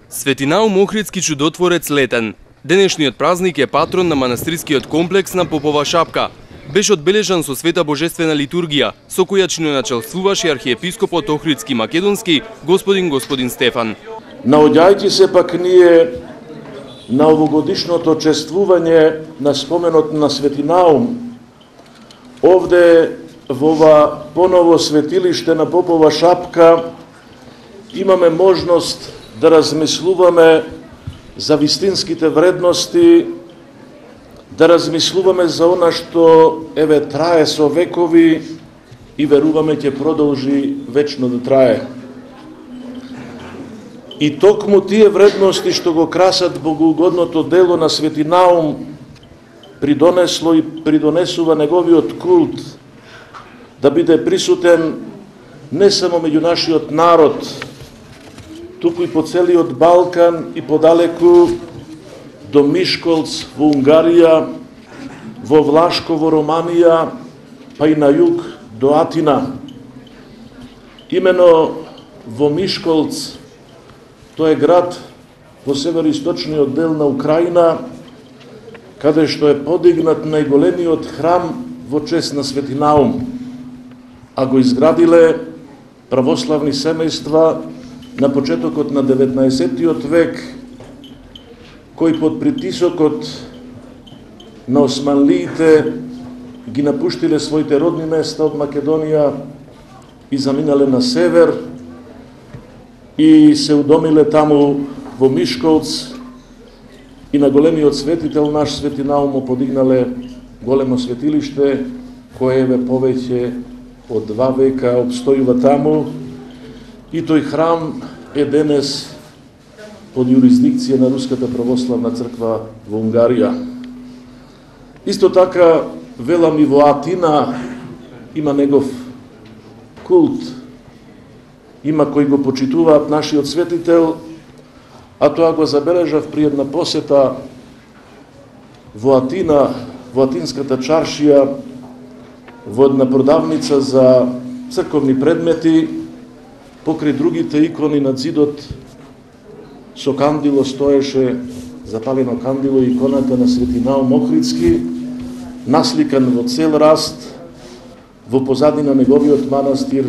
Свети Наум Охридски чудотворец летен. Денешниот празник е патрон на манастирскиот комплекс на Попова шапка. Беше одбележан со света божествена литургија, со која чиноначалствуваше архиепископот Охридски Македонски, господин Стефан. Наоѓајќи се пак ние на овогодишното чествување на споменот на Свети Наум, овде во ова поново светилиште на Попова шапка имаме можност да размислуваме за вистинските вредности, да размислуваме за она што еве трае со векови и веруваме ќе продолжи вечно да трае. И токму тие вредности што го красат богоугодното дело на Свети Наум придонесло и придонесува неговиот култ да биде присутен не само меѓу нашиот народ, туку и по целиот Балкан и подалеку до Мишколц во Унгарија, во Влашко во Романија, па и на југ до Атина. Имено во Мишколц, тоа е град во североисточниот дел на Украина, каде што е подигнат најголемиот храм во чест на Свети Наум, а го изградиле православни семејства на почетокот на 19. век, кои под притисокот на османлиите ги напуштиле своите родни места од Македонија и заминале на север и се удомиле таму во Мишколц и на големиот светител наш Свети Наум подигнале големо светилиште кое еве повеќе од 2 века обстојува таму и тој храм е денес под юрисдикција на Руската православна црква во Унгарија. Исто така, велам и во Атина има негов култ, има кои го почитуваат нашиот светител, а тоа го забележав при една посета во Атина, во Атинската чаршија, во една продавница за црковни предмети, покрај другите икони на зидот со кандило стоеше, запалено кандило и иконата на Свети Наум Охридски, насликан во цел раст, во позадина неговиот манастир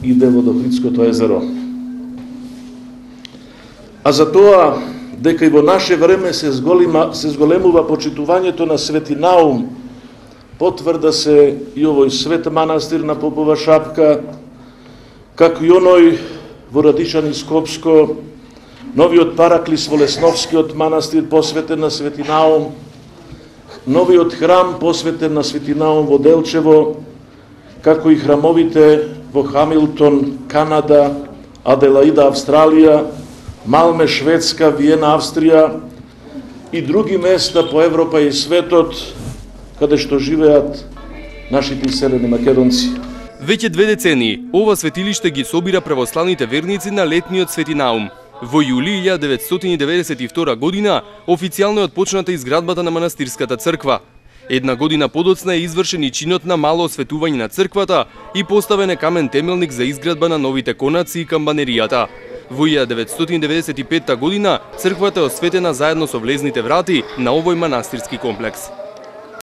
иде во Охридското езеро. А за тоа, дека и во наше време се зголемува почитувањето на Свети Наум, потврда се и овој свет манастир на Попова шапка, како и оној во Радишани Скопско, новиот параклис во Лесновскиот манастир посветен на Свети Наум, новиот храм посветен на Свети Наум во Делчево, како и храмовите во Хамилтон, Канада, Аделаида, Австралија, Малме, Шведска, Виена, Австрија и други места по Европа и светот, каде што живеат нашите иселени македонци. Веќе 2 децении, ова светилиште ги собира православните верници на летниот Свети Наум. Во јули 1992 година официјално е отпочната изградбата на манастирската црква. Една година подоцна е извршен и чинот на мало осветување на црквата и поставен е камен темелник за изградба на новите конаци и камбанеријата. Во 1995 година црквата е осветена заедно со влезните врати на овој манастирски комплекс.